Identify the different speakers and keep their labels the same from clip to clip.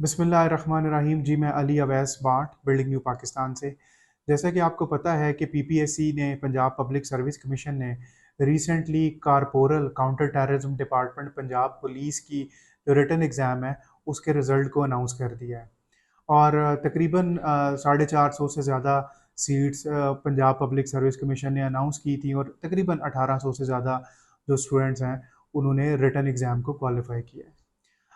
Speaker 1: बिस्मिल्लाहिर्रहमानिर्रहीम। जी, मैं अली अवैस बांट बिल्डिंग न्यू पाकिस्तान से। जैसा कि आपको पता है कि पीपीएससी ने, पंजाब पब्लिक सर्विस कमीशन ने recently corporal counter terrorism department Punjab police की जो रिटन एग्ज़ाम है उसके रिज़ल्ट को अनाउंस कर दिया है। और तकरीबन 450 से ज़्यादा seats Punjab public service commission ने अनाउंस की थी और तकरीबन 1800 से ज़्यादा जो स्टूडेंट्स हैं उन्होंने रिटन एग्ज़ाम को क्वालिफाई किया है।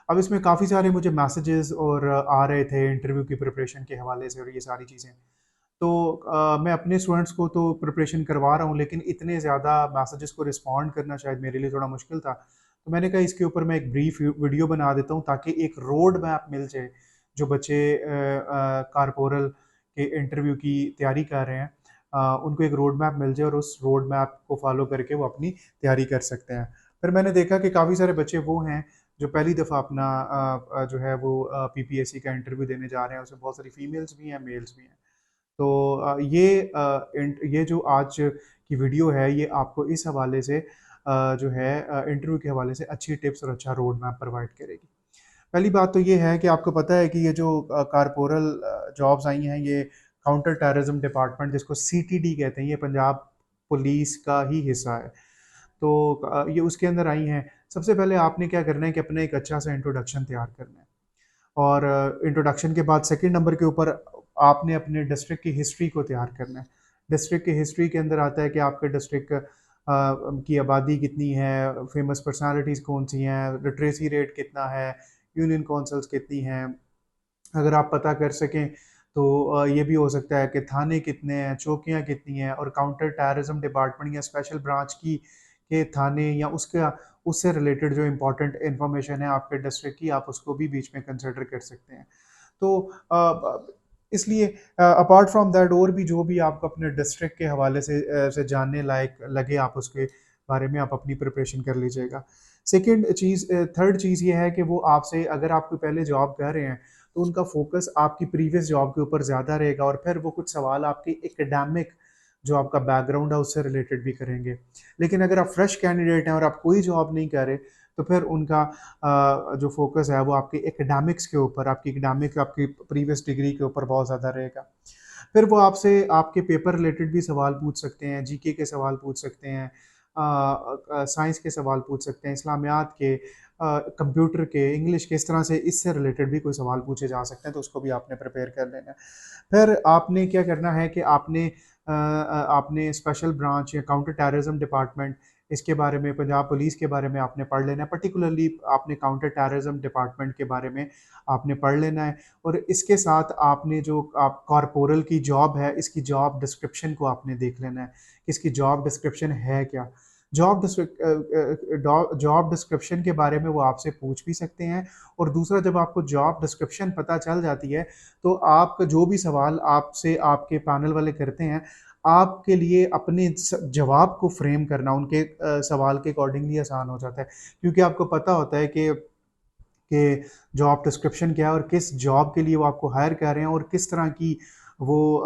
Speaker 1: अब इसमें काफ़ी सारे मुझे मैसेजेस और आ रहे थे इंटरव्यू की प्रिपरेशन के हवाले से और ये सारी चीज़ें। तो मैं अपने स्टूडेंट्स को तो प्रिपरेशन करवा रहा हूँ, लेकिन इतने ज़्यादा मैसेजेस को रिस्पॉन्ड करना शायद मेरे लिए थोड़ा मुश्किल था। तो मैंने कहा इसके ऊपर मैं एक ब्रीफ वीडियो बना देता हूँ ताकि एक रोड मैप मिल जाए। जो बच्चे कारपोरल के इंटरव्यू की तैयारी कर रहे हैं, उनको एक रोड मैप मिल जाए और उस रोड मैप को फॉलो करके वो अपनी तैयारी कर सकते हैं। फिर मैंने देखा कि काफ़ी सारे बच्चे वो हैं जो पहली दफ़ा अपना जो है वो पीपीएससी का इंटरव्यू देने जा रहे हैं। उसमें बहुत सारी फीमेल्स भी हैं, मेल्स भी हैं। तो ये जो आज की वीडियो है ये आपको इस हवाले से जो है इंटरव्यू के हवाले से अच्छी टिप्स और अच्छा रोड मैप प्रोवाइड करेगी। पहली बात तो ये है कि आपको पता है कि ये जो कारपोरल जॉब्स आई हैं, ये काउंटर टेररिज्म डिपार्टमेंट जिसको सीटीडी कहते हैं, ये पंजाब पुलिस का ही हिस्सा है। तो ये उसके अंदर आई हैं। सबसे पहले आपने क्या करना है कि अपना एक अच्छा सा इंट्रोडक्शन तैयार करना है। और इंट्रोडक्शन के बाद सेकंड नंबर के ऊपर आपने अपने डिस्ट्रिक्ट की हिस्ट्री को तैयार करना है। डिस्ट्रिक्ट की हिस्ट्री के अंदर आता है कि आपके डिस्ट्रिक्ट की आबादी कितनी है, फेमस पर्सनालिटीज़ कौन सी हैं, लिटरेसी रेट कितना है, यूनियन काउंसिल्स कितनी हैं। अगर आप पता कर सकें तो ये भी हो सकता है कि थाने कितने हैं, चौकियाँ कितनी हैं, और काउंटर टेररिज्म डिपार्टमेंट या स्पेशल ब्रांच की के थाने या उसका उससे रिलेटेड जो इम्पोर्टेंट इन्फॉर्मेशन है आपके डिस्ट्रिक्ट की, आप उसको भी बीच में कंसिडर कर सकते हैं। तो इसलिए अपार्ट फ्रॉम दैट और भी जो भी आपको अपने डिस्ट्रिक्ट के हवाले से जानने लायक लगे, आप उसके बारे में आप अपनी प्रिपरेशन कर लीजिएगा। सेकंड चीज़ थर्ड चीज़ ये है कि वो आपसे, अगर आप कोई पहले जॉब कर रहे हैं तो उनका फोकस आपकी प्रीवियस जॉब के ऊपर ज़्यादा रहेगा, और फिर वो कुछ सवाल आपके एकेडमिक जो आपका बैकग्राउंड है उससे रिलेटेड भी करेंगे। लेकिन अगर आप फ्रेश कैंडिडेट हैं और आप कोई जॉब नहीं कर रहे, तो फिर उनका जो फोकस है वो आपके एकेडमिक्स के ऊपर, आपकी एकेडमिक, आपकी प्रीवियस डिग्री के ऊपर बहुत ज़्यादा रहेगा। फिर वो आपसे आपके पेपर रिलेटेड भी सवाल पूछ सकते हैं, जीके के सवाल पूछ सकते हैं, साइंस के सवाल पूछ सकते हैं, इस्लामियात के, कंप्यूटर के, इंग्लिश के, इस तरह से इससे रिलेटेड भी कोई सवाल पूछे जा सकते हैं, तो उसको भी आपने प्रिपेयर कर लेना है। फिर आपने क्या करना है कि आपने स्पेशल ब्रांच या काउंटर टेररिज्म डिपार्टमेंट, इसके बारे में, पंजाब पुलिस के बारे में आपने पढ़ लेना है। पर्टिकुलरली आपने काउंटर टेररिज्म डिपार्टमेंट के बारे में आपने पढ़ लेना है। और इसके साथ आपने जो आप कॉरपोरल की जॉब है, इसकी जॉब डिस्क्रिप्शन को आपने देख लेना है कि इसकी जॉब डिस्क्रिप्शन है क्या। जॉब डिस्क्रिप्शन के बारे में वो आपसे पूछ भी सकते हैं। और दूसरा, जब आपको जॉब डिस्क्रिप्शन पता चल जाती है तो आप जो भी सवाल आपसे आपके पैनल वाले करते हैं, आपके लिए अपने जवाब को फ्रेम करना उनके सवाल के अकॉर्डिंगली आसान हो जाता है, क्योंकि आपको पता होता है कि जॉब डिस्क्रिप्शन क्या है और किस जॉब के लिए वो आपको हायर कर रहे हैं और किस तरह की वो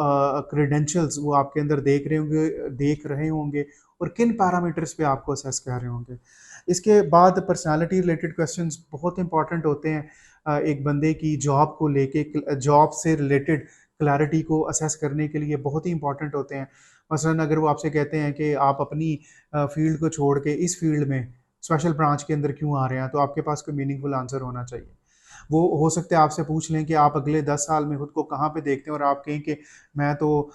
Speaker 1: क्रेडेंशियल्स वो आपके अंदर देख रहे होंगे और किन पैरामीटर्स पे आपको असेस कर रहे होंगे। इसके बाद पर्सनालिटी रिलेटेड क्वेश्चंस बहुत इंपॉर्टेंट होते हैं। एक बंदे की जॉब को लेके, जॉब से रिलेटेड क्लैरिटी को असेस करने के लिए बहुत ही इंपॉर्टेंट होते हैं। मसलन अगर वो आपसे कहते हैं कि आप अपनी फील्ड को छोड़ के इस फील्ड में स्पेशल ब्रांच के अंदर क्यों आ रहे हैं, तो आपके पास कोई मीनिंगफुल आंसर होना चाहिए। वो हो सकता है आपसे पूछ लें कि आप अगले 10 साल में खुद को कहाँ पे देखते हैं, और आप कहें कि मैं तो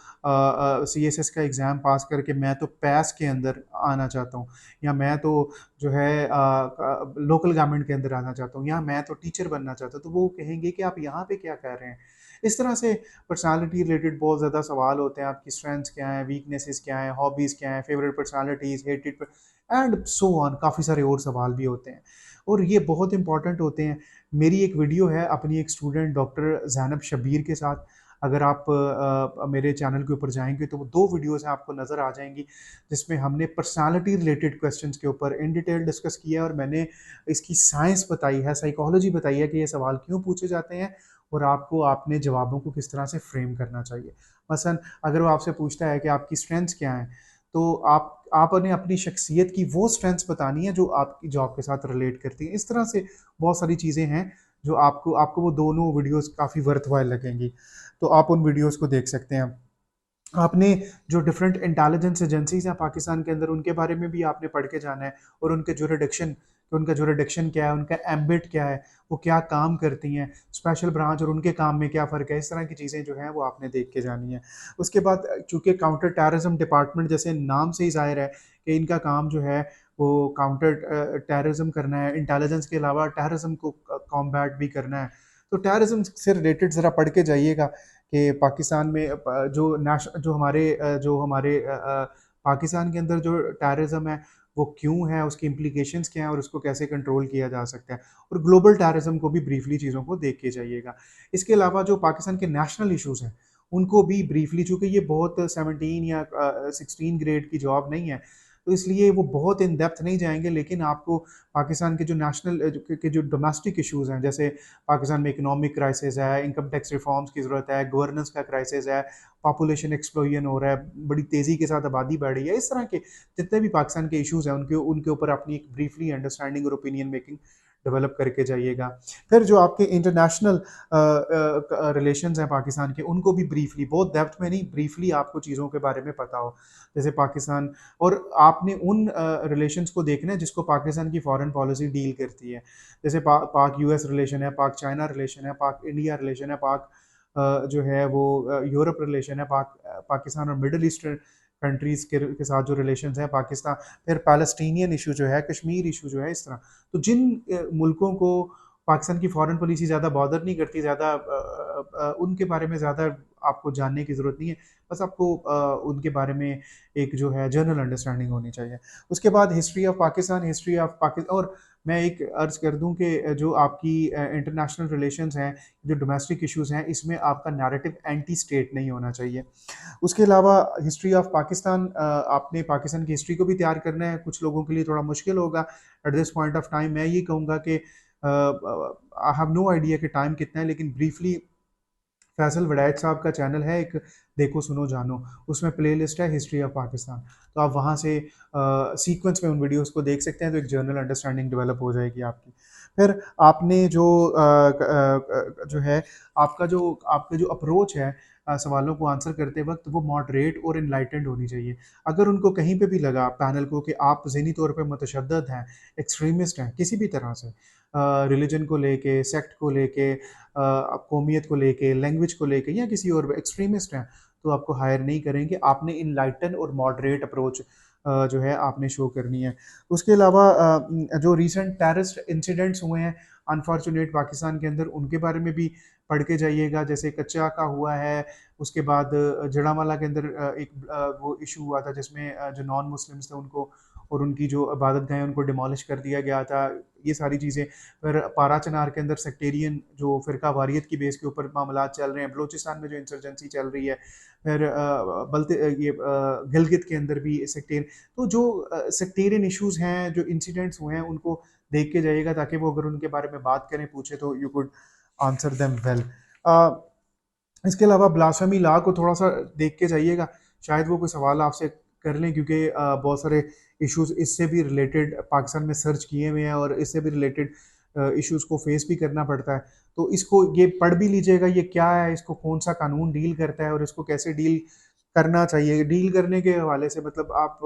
Speaker 1: सीएसएस का एग्ज़ाम पास करके मैं तो पैस के अंदर आना चाहता हूँ, या मैं तो जो है लोकल गवर्नमेंट के अंदर आना चाहता हूँ, या मैं तो टीचर बनना चाहता हूँ। तो वो कहेंगे कि आप यहाँ पे क्या कर रहे हैं। इस तरह से पर्सनालिटी रिलेटेड बहुत ज़्यादा सवाल होते हैं। आपकी स्ट्रेंथ्स क्या हैं, वीकनेसेस क्या हैं, हॉबीज़ क्या हैं, favourite personalities, hated and so on, काफ़ी सारे और सवाल भी होते हैं और ये बहुत इंपॉर्टेंट होते हैं। मेरी एक वीडियो है अपनी एक स्टूडेंट डॉक्टर ज़ैनब शब्बीर के साथ। अगर आप मेरे चैनल के ऊपर जाएंगे तो वो दो वीडियोस हैं, आपको नज़र आ जाएंगी, जिसमें हमने पर्सनालिटी रिलेटेड क्वेश्चंस के ऊपर इन डिटेल डिस्कस किया है और मैंने इसकी साइंस बताई है, साइकोलॉजी बताई है कि ये सवाल क्यों पूछे जाते हैं और आपको आपने जवाबों को किस तरह से फ्रेम करना चाहिए। मसलन अगर वो आपसे पूछता है कि आपकी स्ट्रेंथ्स क्या हैं, तो आपने अपनी शख्सियत की वो स्ट्रेंथ्स बतानी है जो आपकी जॉब के साथ रिलेट करती हैं। इस तरह से बहुत सारी चीज़ें हैं जो आपको आपको वो दोनों वीडियोस काफ़ी वर्थवाइल लगेंगी, तो आप उन वीडियोस को देख सकते हैं। आपने जो डिफरेंट इंटेलिजेंस एजेंसीज हैं पाकिस्तान के अंदर उनके बारे में भी आपने पढ़ के जाना है, और उनके जुरिडिक्शन, उनका जुरिडिक्शन क्या है, उनका एम्बिट क्या है, वो क्या काम करती हैं, स्पेशल ब्रांच और उनके काम में क्या फ़र्क है, इस तरह की चीज़ें जो हैं वो आपने देख के जानी है। उसके बाद चूँकि काउंटर टेररिज्म डिपार्टमेंट जैसे नाम से ही ज़ाहिर है कि इनका काम जो है वो काउंटर टेररिज्म करना है, इंटेलिजेंस के अलावा टेररिज्म को कॉम्बैट भी करना है। तो टेररिज्म से रिलेटेड ज़रा पढ़ के जाइएगा कि पाकिस्तान में जो हमारे पाकिस्तान के अंदर जो टेररिज्म है वो क्यों है, उसकी इम्प्लीकेशंस क्या हैं और उसको कैसे कंट्रोल किया जा सकता है, और ग्लोबल टेररिज्म को भी ब्रीफली चीज़ों को देख के जाइएगा। इसके अलावा जो पाकिस्तान के नेशनल इश्यूज़ हैं उनको भी ब्रीफली, चूँकि ये बहुत 17 या 16 ग्रेड की जॉब नहीं है, तो इसलिए वो बहुत इन डेप्थ नहीं जाएंगे, लेकिन आपको पाकिस्तान के जो नेशनल के जो डोमेस्टिक इश्यूज़ हैं, जैसे पाकिस्तान में इकोनॉमिक क्राइसिस है, इनकम टैक्स रिफॉर्म्स की ज़रूरत है, गवर्नेंस का क्राइसिस है, पॉपुलेशन एक्सप्लोजन हो रहा है, बड़ी तेज़ी के साथ आबादी बढ़ रही है, इस तरह के जितने भी पाकिस्तान के इश्यूज़ हैं उनके उनके ऊपर अपनी एक ब्रीफली अंडरस्टैंडिंग और ओपिनियन मेकिंग डेवलप करके जाइएगा। फिर जो आपके इंटरनेशनल रिलेशंस हैं पाकिस्तान के, उनको भी ब्रीफली, बहुत डेप्थ में नहीं, ब्रीफली आपको चीज़ों के बारे में पता हो। जैसे पाकिस्तान, और आपने उन रिलेशंस को देखना है जिसको पाकिस्तान की फॉरेन पॉलिसी डील करती है। जैसे पाक यूएस रिलेशन है, पाक चाइना रिलेशन है, पाक इंडिया रिलेशन है, पाक जो है वो यूरोप रिलेशन है, पाकिस्तान और मिडल ईस्टर्न कंट्रीज़ के साथ जो रिलेशंस हैं पाकिस्तान, फिर पैलेस्टीनियन इशू जो है, कश्मीर इशू जो है, इस तरह। तो जिन मुल्कों को पाकिस्तान की फॉरेन पॉलिसी ज़्यादा बॉदर नहीं करती, ज़्यादा उनके बारे में ज़्यादा आपको जानने की ज़रूरत नहीं है, बस आपको उनके बारे में एक जो है जनरल अंडरस्टैंडिंग होनी चाहिए। उसके बाद history of Pakistan, history of Pakistan, और मैं एक अर्ज़ कर दूं कि जो आपकी इंटरनेशनल रिलेशंस हैं, जो डोमेस्टिक इश्यूज़ हैं, इसमें आपका नैरेटिव एंटी स्टेट नहीं होना चाहिए। उसके अलावा हिस्ट्री ऑफ पाकिस्तान, आपने पाकिस्तान की हिस्ट्री को भी तैयार करना है, कुछ लोगों के लिए थोड़ा मुश्किल होगा at this point of time. मैं ये कहूँगा कि आई हैव नो आइडिया कि टाइम कितना है, लेकिन ब्रीफली फैसल वड़ैच साहब का चैनल है एक, देखो सुनो जानो, उसमें प्लेलिस्ट है हिस्ट्री ऑफ पाकिस्तान, तो आप वहाँ से सीक्वेंस में उन वीडियोस को देख सकते हैं, तो एक जनरल अंडरस्टैंडिंग डेवलप हो जाएगी आपकी। फिर आपने जो जो है आपका जो अप्रोच है सवालों को आंसर करते वक्त, वो मॉडरेट और इनलाइटेंड होनी चाहिए। अगर उनको कहीं पे भी लगा पैनल को कि आप ज़हनी तौर पे मुतशद्दद हैं, एक्सट्रीमिस्ट हैं किसी भी तरह से, रिलीजन को लेके, सेक्ट को लेके, कौमियत को लेके, लैंग्वेज को लेके, या किसी और एक्सट्रीमिस्ट हैं, तो आपको हायर नहीं करेंगे। आपने इनलाइटन और मॉडरेट अप्रोच जो है आपने शो करनी है। उसके अलावा जो रीसेंट टेररिस्ट इंसिडेंट्स हुए हैं अनफॉर्चुनेट पाकिस्तान के अंदर, उनके बारे में भी पढ़ के जाइएगा। जैसे कच्चा का हुआ है, उसके बाद जड़ावाला के अंदर एक वो इशू हुआ था जिसमें जो नॉन मुस्लिम्स थे उनको और उनकी जो इबादत गाहें उनको डिमोलिश कर दिया गया था, ये सारी चीज़ें। फिर पारा चनार के अंदर सेक्टेरियन जो फ़िरका वारियत की बेस के ऊपर मामलात चल रहे हैं, बलूचिस्तान में जो इंसर्जेंसी चल रही है, फिर गिलगित के अंदर भी सेक्टेरियन। तो जो सेक्टेरियन इश्यूज़ हैं, जो इंसिडेंट्स हुए हैं, उनको देख के जाइएगा, ताकि वो अगर उनके बारे में बात करें, पूछे, तो you could answer them well. इसके अलावा ब्लास्फेमी लॉ को थोड़ा सा देख के जाइएगा, शायद वो कोई सवाल आपसे कर लें, क्योंकि बहुत सारे इश्यूज इससे भी रिलेटेड पाकिस्तान में सर्च किए हुए हैं और इससे भी रिलेटेड इश्यूज को फेस भी करना पड़ता है। तो इसको ये पढ़ भी लीजिएगा, ये क्या है, इसको कौन सा कानून डील करता है और इसको कैसे डील करना चाहिए। डील करने के हवाले से मतलब आप,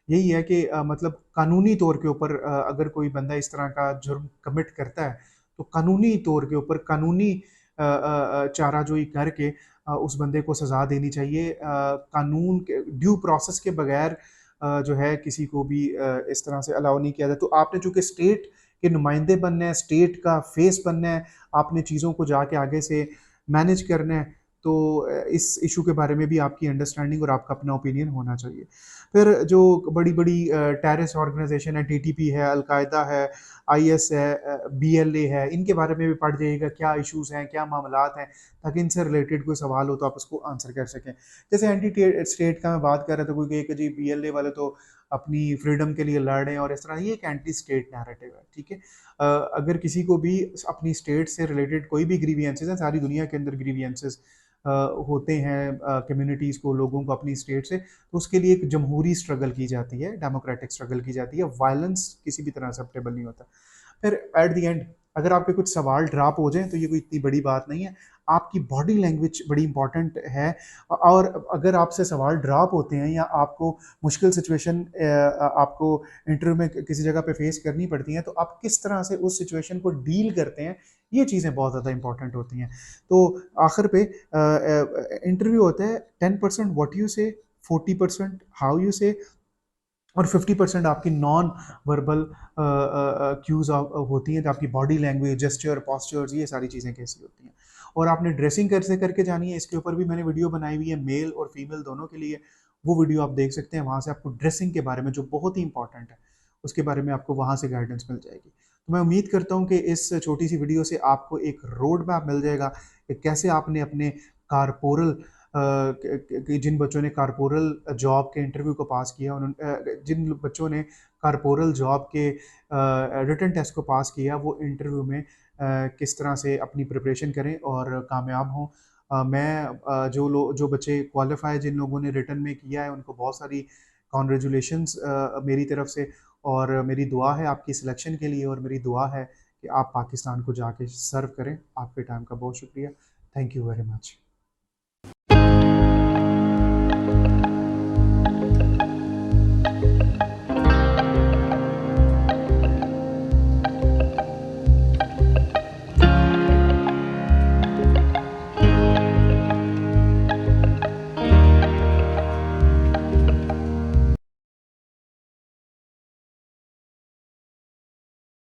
Speaker 1: यही है कि मतलब कानूनी तौर के ऊपर अगर कोई बंदा इस तरह का जुर्म कमिट करता है, तो कानूनी तौर के ऊपर कानूनी चाराजोई करके उस बंदे को सज़ा देनी चाहिए। कानून के ड्यू प्रोसेस के बगैर जो है किसी को भी इस तरह से अलाउ नहीं किया जाता। तो आपने चूँकि स्टेट के नुमाइंदे बनना है, स्टेट का फेस बनना है, आपने चीज़ों को जाके आगे से मैनेज करना है, तो इस इशू के बारे में भी आपकी अंडरस्टैंडिंग और आपका अपना ओपिनियन होना चाहिए। फिर जो बड़ी-बड़ी टेररिस्ट ऑर्गेनाइजेशन है, टीटीपी है, अल-कायदा है, आईएस है, बीएलए है, इनके बारे में भी पढ़ जाइएगा, क्या इश्यूज़ हैं, क्या मामलात हैं, ताकि इनसे रिलेटेड कोई सवाल हो तो आप उसको आंसर कर सकें। जैसे एंटी स्टेट का मैं बात कर रहा था, कोई कहे कि जी बीएलए वाले तो अपनी फ्रीडम के लिए लड़ रहे हैं और इस तरह, ये एक एंटी स्टेट नैरेटिव है, ठीक है। अगर किसी को भी अपनी स्टेट से रिलेटेड कोई भी ग्रीवियंसेस हैं, सारी दुनिया के अंदर ग्रीवियंसेस होते हैं कम्युनिटीज़ को, लोगों को अपनी स्टेट से, तो उसके लिए एक जमहूरी स्ट्रगल की जाती है, डेमोक्रेटिक स्ट्रगल की जाती है। वायलेंस किसी भी तरह एक्सेप्टेबल नहीं होता। फिर एट द एंड अगर आपके कुछ सवाल ड्रॉप हो जाएँ तो ये कोई इतनी बड़ी बात नहीं है। आपकी बॉडी लैंग्वेज बड़ी इंपॉर्टेंट है, और अगर आपसे सवाल ड्रॉप होते हैं या आपको मुश्किल सिचुएशन आपको इंटरव्यू में किसी जगह पे फेस करनी पड़ती हैं, तो आप किस तरह से उस सिचुएशन को डील करते हैं, ये चीज़ें बहुत ज़्यादा इंपॉर्टेंट होती हैं। तो आखिर पे इंटरव्यू होता है 10% व्हाट यू से, 40% हाउ यू से, और 50% आपकी नॉन वर्बल क्यूज होती हैं, तो आपकी बॉडी लैंग्वेज, जेस्चर, पॉस्चर्स, ये सारी चीज़ें कैसी होती हैं। और आपने ड्रेसिंग कैसे करके जानी है, इसके ऊपर भी मैंने वीडियो बनाई हुई है, मेल और फीमेल दोनों के लिए। वो वीडियो आप देख सकते हैं, वहाँ से आपको ड्रेसिंग के बारे में, जो बहुत ही इंपॉर्टेंट है, उसके बारे में आपको वहाँ से गाइडेंस मिल जाएगी। तो मैं उम्मीद करता हूँ कि इस छोटी सी वीडियो से आपको एक रोड मैप मिल जाएगा कि कैसे आपने अपने कारपोरल जिन बच्चों ने कारपोरल जॉब के इंटरव्यू को पास किया, उन्होंने जिन बच्चों ने कारपोरल जॉब के रिटन टेस्ट को पास किया, वो इंटरव्यू में किस तरह से अपनी प्रिपरेशन करें और कामयाब हों। जो बच्चे क्वालिफाई, जिन लोगों ने रिटन में किया है, उनको बहुत सारी कॉन्ग्रेचुलेशंस मेरी तरफ से, और मेरी दुआ है आपकी सिलेक्शन के लिए, और मेरी दुआ है कि आप पाकिस्तान को जाके सर्व करें। आपके टाइम का बहुत शुक्रिया। Thank you very much.